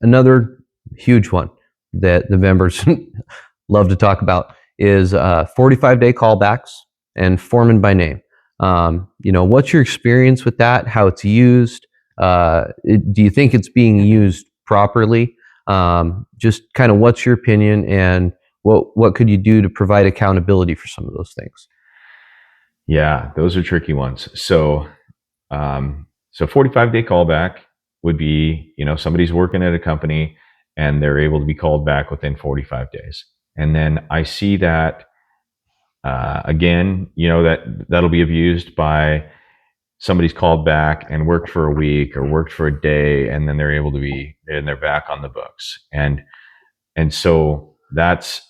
Another huge one that the members love to talk about is 45-day callbacks and Foreman by name. What's your experience with that? How it's used? Do you think it's being used properly? Just kind of what's your opinion, and what could you do to provide accountability for some of those things? Yeah, those are tricky ones. So 45-day callback would be, somebody's working at a company and they're able to be called back within 45 days. And then I see that again, that'll be abused by somebody's called back and worked for a week or worked for a day, and then they're back on the books. And so that's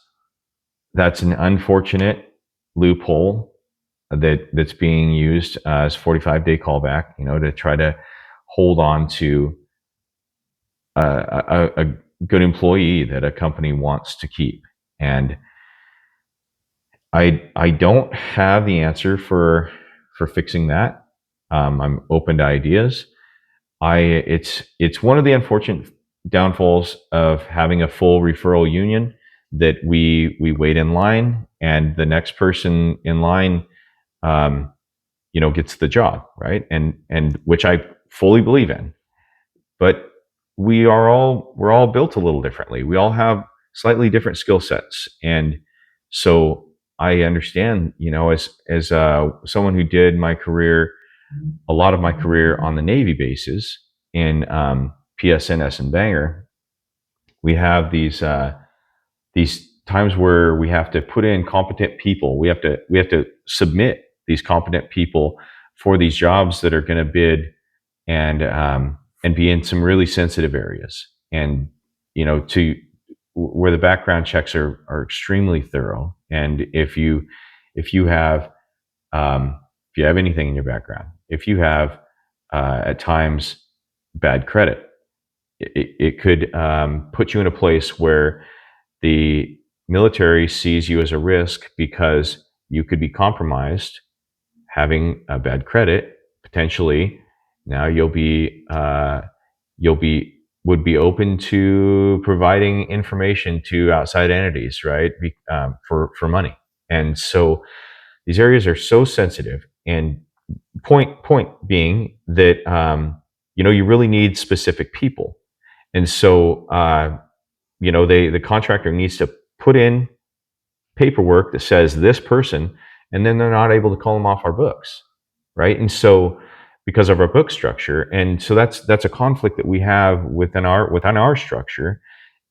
an unfortunate loophole that's being used as 45-day callback, to try to hold on to a good employee that a company wants to keep. And I don't have the answer for fixing that. I'm open to ideas. It's one of the unfortunate downfalls of having a full referral union, that we wait in line and the next person in line gets the job, right? And which I fully believe in. But we're all built a little differently. We all have slightly different skill sets, and so I understand, as someone who did a lot of my career on the Navy bases in PSNS and Bangor. We have these times where we have to put in competent people. We have to submit these competent people for these jobs that are going to bid and be in some really sensitive areas, and to where the background checks are extremely thorough. And if you have anything in your background, if you have at times bad credit, it could put you in a place where the military sees you as a risk, because you could be compromised having a bad credit. Potentially now would be open to providing information to outside entities, right? For money. And so these areas are so sensitive, and point being that you really need specific people. And so the contractor needs to put in paperwork that says this person, and then they're not able to call them off our books, right? And so, because of our book structure, and so that's a conflict that we have within our structure,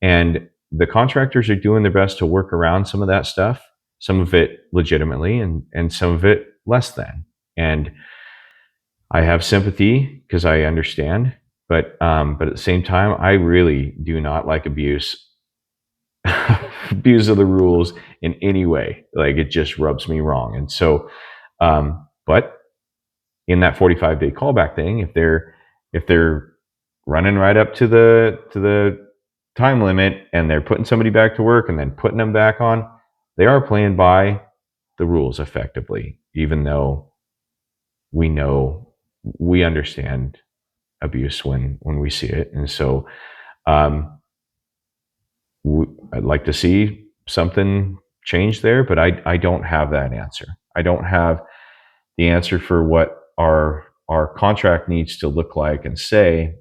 and the contractors are doing their best to work around some of that stuff, some of it legitimately, and some of it less than. And I have sympathy because I understand, but at the same time, I really do not like abuse of the rules in any way. Like, it just rubs me wrong. And so, but in that 45-day callback thing, if they're running right up to the time limit and they're putting somebody back to work and then putting them back on, they are playing by the rules effectively, even though we understand abuse when we see it. And so I'd like to see something change there, but I don't have that answer. I don't have the answer for what our contract needs to look like and say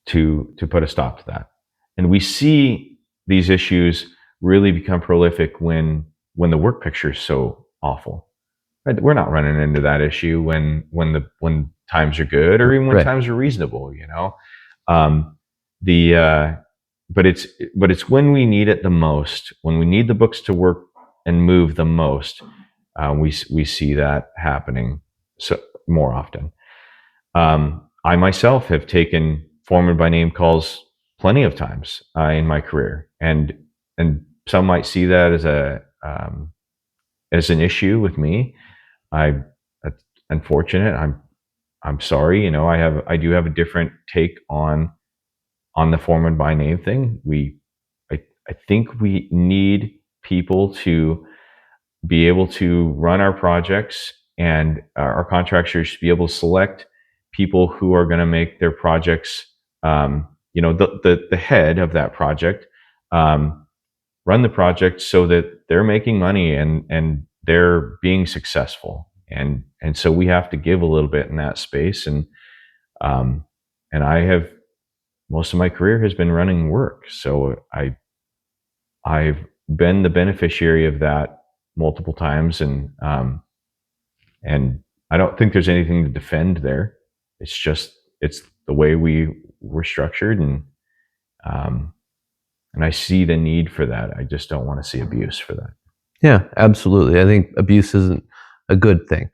to put a stop to that. And we see these issues really become prolific when the work picture is so awful. Right? We're not running into that issue when times are good, or even when times are reasonable. But it's when we need it the most, when we need the books to work and move the most, we see that happening so more often. I myself have taken Foreman by name calls plenty of times in my career, and some might see that as an issue with me. That's unfortunate. I'm sorry. I do have a different take on the Foreman by name thing. I think we need people to be able to run our projects, and our contractors to be able to select people who are going to make their projects, the head of that project, run the project so that they're making money and they're being successful, and so we have to give a little bit in that space. Um, and I have most of my career has been running work, so I've been the beneficiary of that multiple times, and I don't think there's anything to defend there. It's just it's the way we were structured, um, and I see the need for that. I just don't want to see abuse for that. Yeah, absolutely. I think abuse isn't a good thing.